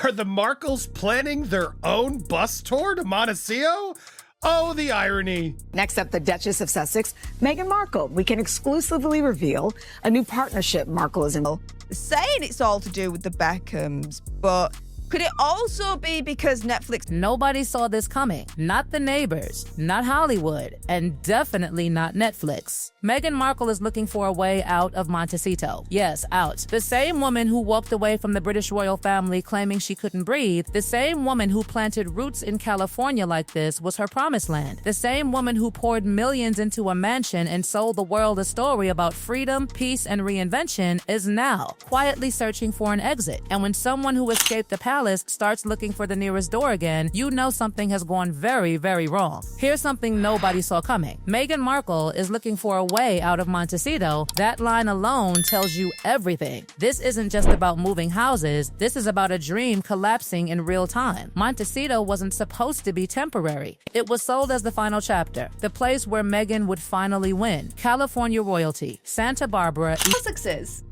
Are the Markles planning their own bus tour to Montecito? Oh, the irony. Next up, the Duchess of Sussex, Meghan Markle. We can exclusively reveal a new partnership Markle is in. Saying it's all to do with the Beckhams, but could it also be because Netflix? Nobody saw this coming. Not the neighbors, not Hollywood, and definitely not Netflix. Meghan Markle is looking for a way out of Montecito. Yes, out. The same woman who walked away from the British royal family claiming she couldn't breathe, the same woman who planted roots in California like this was her promised land. The same woman who poured millions into a mansion and sold the world a story about freedom, peace, and reinvention is now quietly searching for an exit. And when someone who escaped the palace starts looking for the nearest door again, you know something has gone very, very wrong. Here's something nobody saw coming. Meghan Markle is looking for a way out of Montecito. That line alone tells you everything. This isn't just about moving houses. This is about a dream collapsing in real time. Montecito wasn't supposed to be temporary. It was sold as the final chapter, the place where Meghan would finally win. California royalty, Santa Barbara. Successes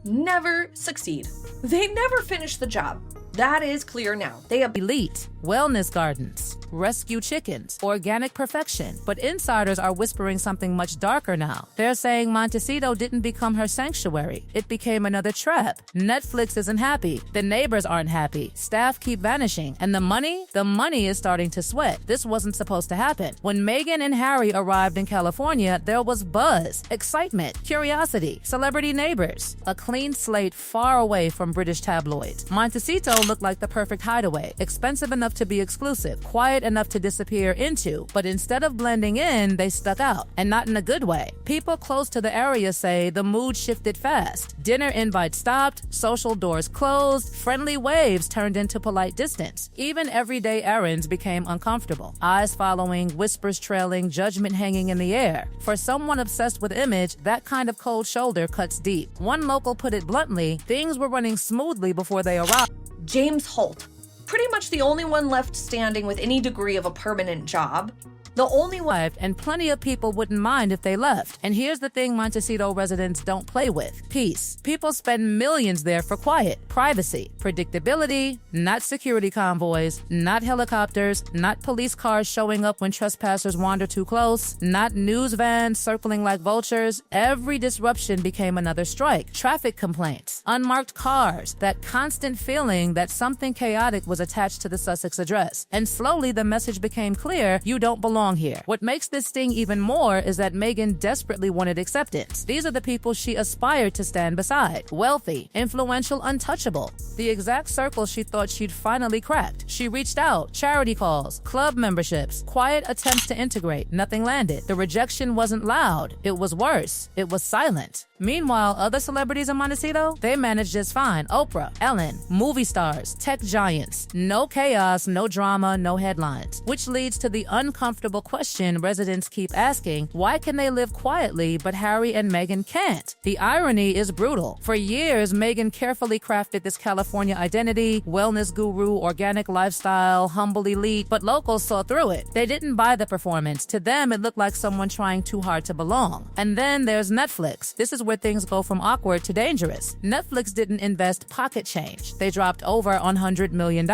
never succeed. They never finish the job. That is clear now. They have elite, wellness gardens, rescue chickens, organic perfection. But insiders are whispering something much darker now. They're saying Montecito didn't become her sanctuary. It became another trap. Netflix isn't happy. The neighbors aren't happy. Staff keep vanishing. And the money is starting to sweat. This wasn't supposed to happen. When Meghan and Harry arrived in California, there was buzz, excitement, curiosity, celebrity neighbors, a clean slate far away from British tabloids. Montecito looked like the perfect hideaway, expensive enough to be exclusive, quiet enough to disappear into, but instead of blending in, they stuck out, and not in a good way. People close to the area say the mood shifted fast. Dinner invites stopped, social doors closed, friendly waves turned into polite distance. Even everyday errands became uncomfortable. Eyes following, whispers trailing, judgment hanging in the air. For someone obsessed with image, that kind of cold shoulder cuts deep. One local put it bluntly, things were running smoothly before they arrived. James Holt, pretty much the only one left standing with any degree of a permanent job. The only one, and plenty of people wouldn't mind if they left. And here's the thing Montecito residents don't play with: peace. People spend millions there for quiet, privacy, predictability, not security convoys, not helicopters, not police cars showing up when trespassers wander too close, not news vans circling like vultures. Every disruption became another strike. Traffic complaints, unmarked cars, that constant feeling that something chaotic was attached to the Sussex address. And slowly the message became clear: you don't belong here. What makes this sting even more is that Meghan desperately wanted acceptance. These are the people she aspired to stand beside. Wealthy, influential, untouchable. The exact circle she thought she'd finally cracked. She reached out, charity calls, club memberships, quiet attempts to integrate. Nothing landed. The rejection wasn't loud. It was worse. It was silent. Meanwhile, other celebrities in Montecito, they managed just fine. Oprah, Ellen, movie stars, tech giants. No chaos, no drama, no headlines. Which leads to the uncomfortable question residents keep asking: why can they live quietly but Harry and Meghan can't? The irony is brutal. For years, Meghan carefully crafted this California identity: wellness guru, organic lifestyle, humble elite, but locals saw through it. They didn't buy the performance. To them, it looked like someone trying too hard to belong. And then there's Netflix. This is where things go from awkward to dangerous. Netflix didn't invest pocket change. They dropped over $100 million.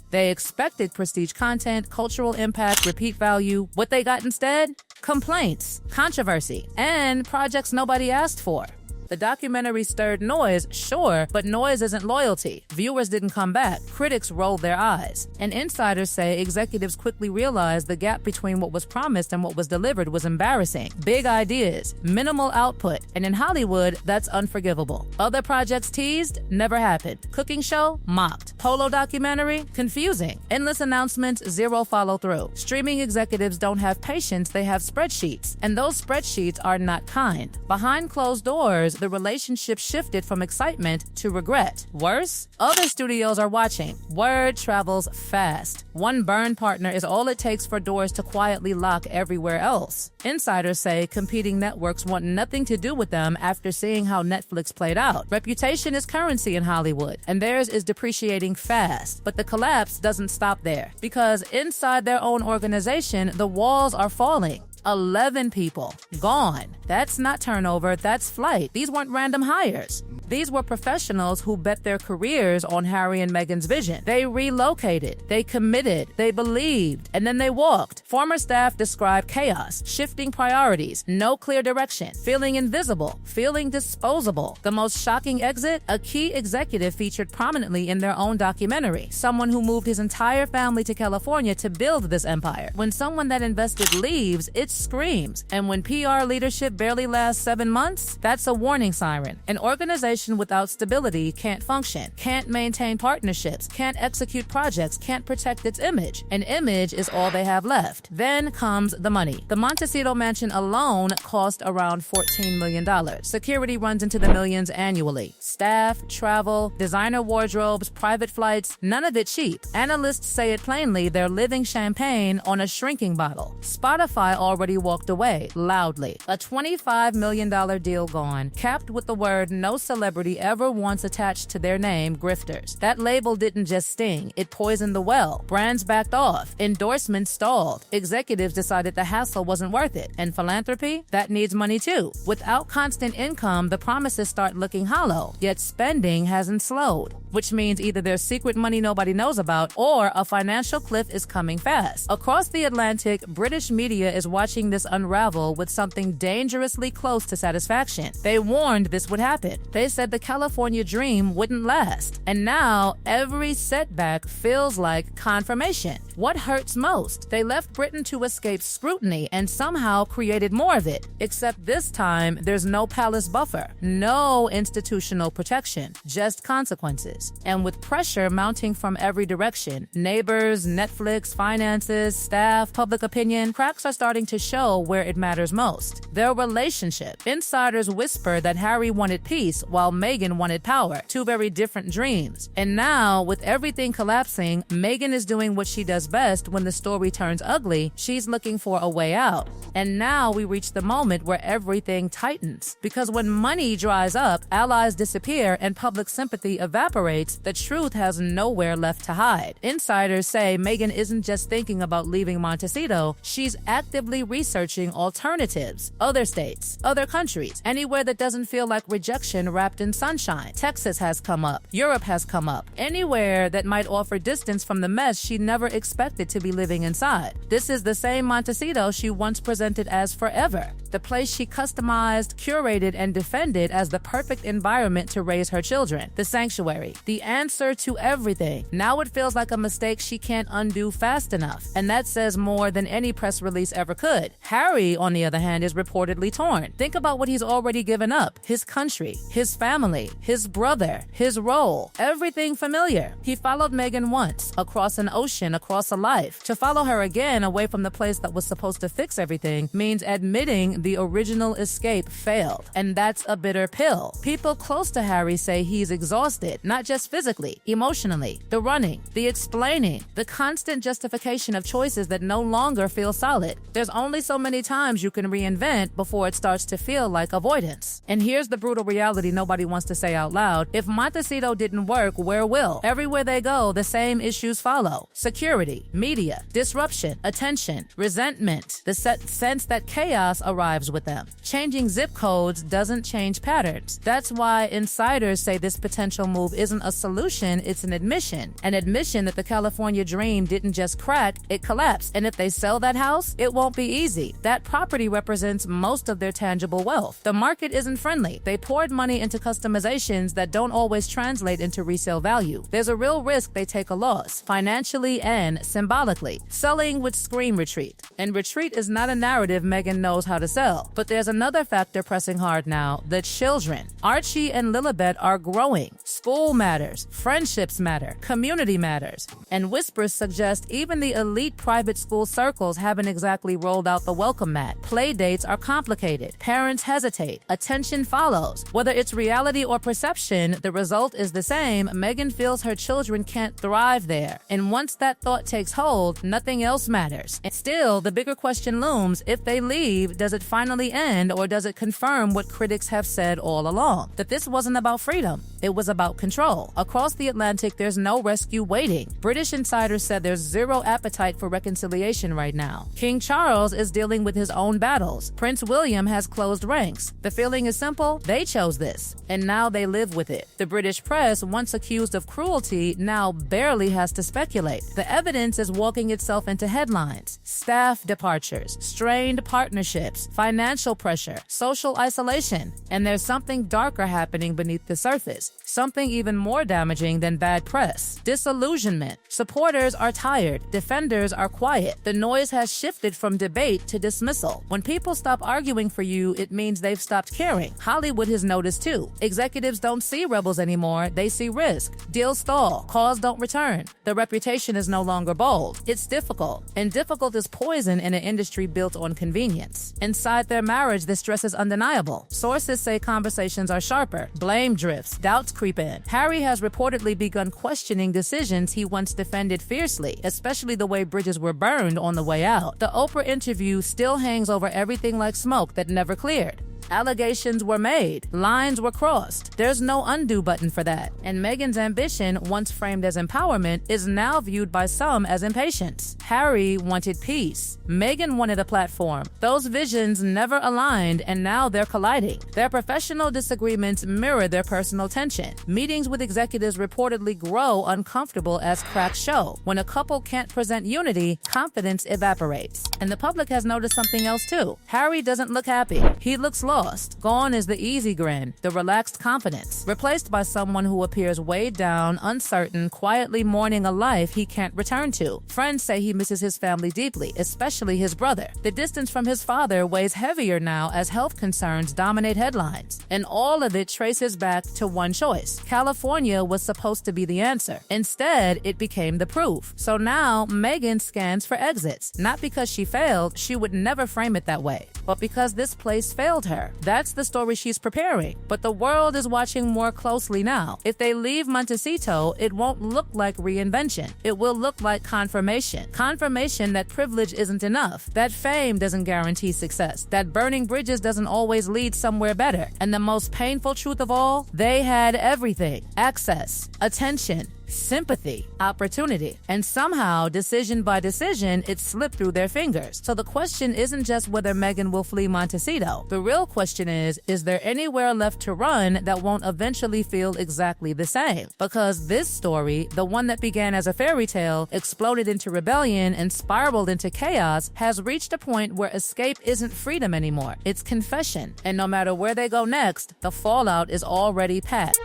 They expected prestige content, cultural impact, repeat value. What they got instead? Complaints, controversy, and projects nobody asked for. The documentary stirred noise, sure, but noise isn't loyalty. Viewers didn't come back. Critics rolled their eyes. And insiders say executives quickly realized the gap between what was promised and what was delivered was embarrassing. Big ideas, minimal output, and in Hollywood, that's unforgivable. Other projects teased, never happened. Cooking show, mocked. Polo documentary, confusing. Endless announcements, zero follow-through. Streaming executives don't have patience, they have spreadsheets. And those spreadsheets are not kind. Behind closed doors, the relationship shifted from excitement to regret. Worse, other studios are watching. Word travels fast. One burn partner is all it takes for doors to quietly lock everywhere else. Insiders say competing networks want nothing to do with them after seeing how Netflix played out. Reputation is currency in Hollywood, and theirs is depreciating fast. But the collapse doesn't stop there, because inside their own organization, the walls are falling. 11 people gone. That's not turnover, that's flight. These weren't random hires. These were professionals who bet their careers on Harry and Meghan's vision. They relocated, they committed, they believed, and then they walked. Former staff described chaos, shifting priorities, no clear direction, feeling invisible, feeling disposable. The most shocking exit? A key executive featured prominently in their own documentary. Someone who moved his entire family to California to build this empire. When someone that invested leaves, it screams. And when PR leadership barely lasts 7 months, that's a warning siren. An organization without stability can't function, can't maintain partnerships, can't execute projects, can't protect its image. An image is all they have left. Then comes the money. The Montecito mansion alone cost around $14 million. Security runs into the millions annually. Staff, travel, designer wardrobes, private flights, none of it cheap. Analysts say it plainly, they're living champagne on a shrinking bottle. Spotify already walked away, loudly. A $25 million deal gone, capped with the word no celebrity ever once attached to their name, grifters. That label didn't just sting, it poisoned the well. Brands backed off. Endorsements stalled. Executives decided the hassle wasn't worth it. And philanthropy? That needs money too. Without constant income, the promises start looking hollow, yet spending hasn't slowed. Which means either there's secret money nobody knows about, or a financial cliff is coming fast. Across the Atlantic, British media is watching this unravel with something dangerously close to satisfaction. They warned this would happen. They said the California dream wouldn't last. And now, every setback feels like confirmation. What hurts most? They left Britain to escape scrutiny and somehow created more of it. Except this time, there's no palace buffer, no institutional protection, just consequences. And with pressure mounting from every direction, neighbors, Netflix, finances, staff, public opinion, cracks are starting to show where it matters most. Their relationship. Insiders whisper that Harry wanted peace while Meghan wanted power. Two very different dreams. And now, with everything collapsing, Meghan is doing what she does best when the story turns ugly. She's looking for a way out. And now we reach the moment where everything tightens. Because when money dries up, allies disappear, and public sympathy evaporates, the truth has nowhere left to hide. Insiders say Meghan isn't just thinking about leaving Montecito, she's actively researching alternatives. Other states, other countries, anywhere that doesn't feel like rejection wrapped in sunshine. Texas has come up. Europe has come up. Anywhere that might offer distance from the mess she never expected to be living inside. This is the same Montecito she once presented as forever. The place she customized, curated, and defended as the perfect environment to raise her children. The sanctuary. The answer to everything. Now it feels like a mistake she can't undo fast enough. And that says more than any press release ever could. Harry, on the other hand, is reportedly torn. Think about what he's already given up. His country, his family, his brother, his role. Everything familiar. He followed Meghan once, across an ocean, across a life. To follow her again away from the place that was supposed to fix everything means admitting the original escape failed. And that's a bitter pill. People close to Harry say he's exhausted, not just physically, emotionally. The running, the explaining, the constant justification of choices that no longer feel solid. There's only so many times you can reinvent before it starts to feel like avoidance. And here's the brutal reality nobody wants to say out loud. If Montecito didn't work, where will? Everywhere they go, the same issues follow. Security, media, disruption, attention, resentment, the sense that chaos arrives with them. Changing zip codes doesn't change patterns. That's why insiders say this potential move isn't a solution, it's an admission. An admission that the California dream didn't just crack, it collapsed. And if they sell that house, it won't be easy. That property represents most of their tangible wealth. The market isn't friendly. They poured money into customizations that don't always translate into resale value. There's a real risk they take a loss, financially and symbolically. Selling would scream retreat. And retreat is not a narrative Meghan knows how to sell. But there's another factor pressing hard now, the children. Archie and Lilibet are growing. School matters. Friendships matter. Community matters. And whispers suggest even the elite private school circles haven't exactly rolled out the welcome mat. Play dates are complicated. Parents hesitate. Attention follows. Whether it's reality or perception, the result is the same. Meghan feels her children can't thrive there. And once that thought takes hold, nothing else matters. And still, the bigger question looms, if they leave, does it finally end, or does it confirm what critics have said all along? That this wasn't about freedom, it was about control. Across the Atlantic, there's no rescue waiting. British insiders said there's zero appetite for reconciliation right now. King Charles is dealing with his own battles. Prince William has closed ranks. The feeling is simple: they chose this, and now they live with it. The British press, once accused of cruelty, now barely has to speculate. The evidence is walking itself into headlines: staff departures, strained partnerships, financial pressure, social isolation. And there's something darker happening beneath the surface, something even more damaging than bad press: disillusionment. Supporters are tired, defenders are quiet. The noise has shifted from debate to dismissal. When people stop arguing for you, it means they've stopped caring. Hollywood has noticed too. Executives don't see rebels anymore, they see risk. Deals stall, calls don't return. The reputation is no longer bold. It's difficult, and difficult is poison in an industry built on convenience. Inside their marriage, the stress is undeniable. Sources say conversations are sharper, blame drifts, doubts creep in. Harry has reportedly begun questioning decisions he once defended fiercely, especially the way bridges were burned on the way out. The Oprah interview still hangs over everything like smoke that never cleared. Allegations were made, lines were crossed. There's no undo button for that. And Meghan's ambition, once framed as empowerment, is now viewed by some as impatience. Harry wanted peace. Meghan wanted a platform. Those visions never aligned, and now they're colliding. Their professional disagreements mirror their personal tension. Meetings with executives reportedly grow uncomfortable as cracks show. When a couple can't present unity, confidence evaporates. And the public has noticed something else too. Harry doesn't look happy. He looks lost. Gone is the easy grin, the relaxed confidence, replaced by someone who appears weighed down, uncertain, quietly mourning a life he can't return to. Friends say he misses his family deeply, especially his brother. The distance from his father weighs heavier now as health concerns dominate headlines. And all of it traces back to one choice. California was supposed to be the answer. Instead, it became the proof. So now Meghan scans for exits, not because she failed, she would never frame it that way, but because this place failed her. That's the story she's preparing. But the world is watching more closely now. If they leave Montecito, it won't look like reinvention. It will look like confirmation. Confirmation that privilege isn't enough, that fame doesn't guarantee success, that burning bridges doesn't always lead somewhere better. And the most painful truth of all, they had everything: access, attention, sympathy, opportunity, and somehow, decision by decision, it slipped through their fingers. So the question isn't just whether Meghan will flee Montecito. The real question is there anywhere left to run that won't eventually feel exactly the same? Because this story, the one that began as a fairy tale, exploded into rebellion, and spiraled into chaos, has reached a point where escape isn't freedom anymore. It's confession. And no matter where they go next, the fallout is already packed.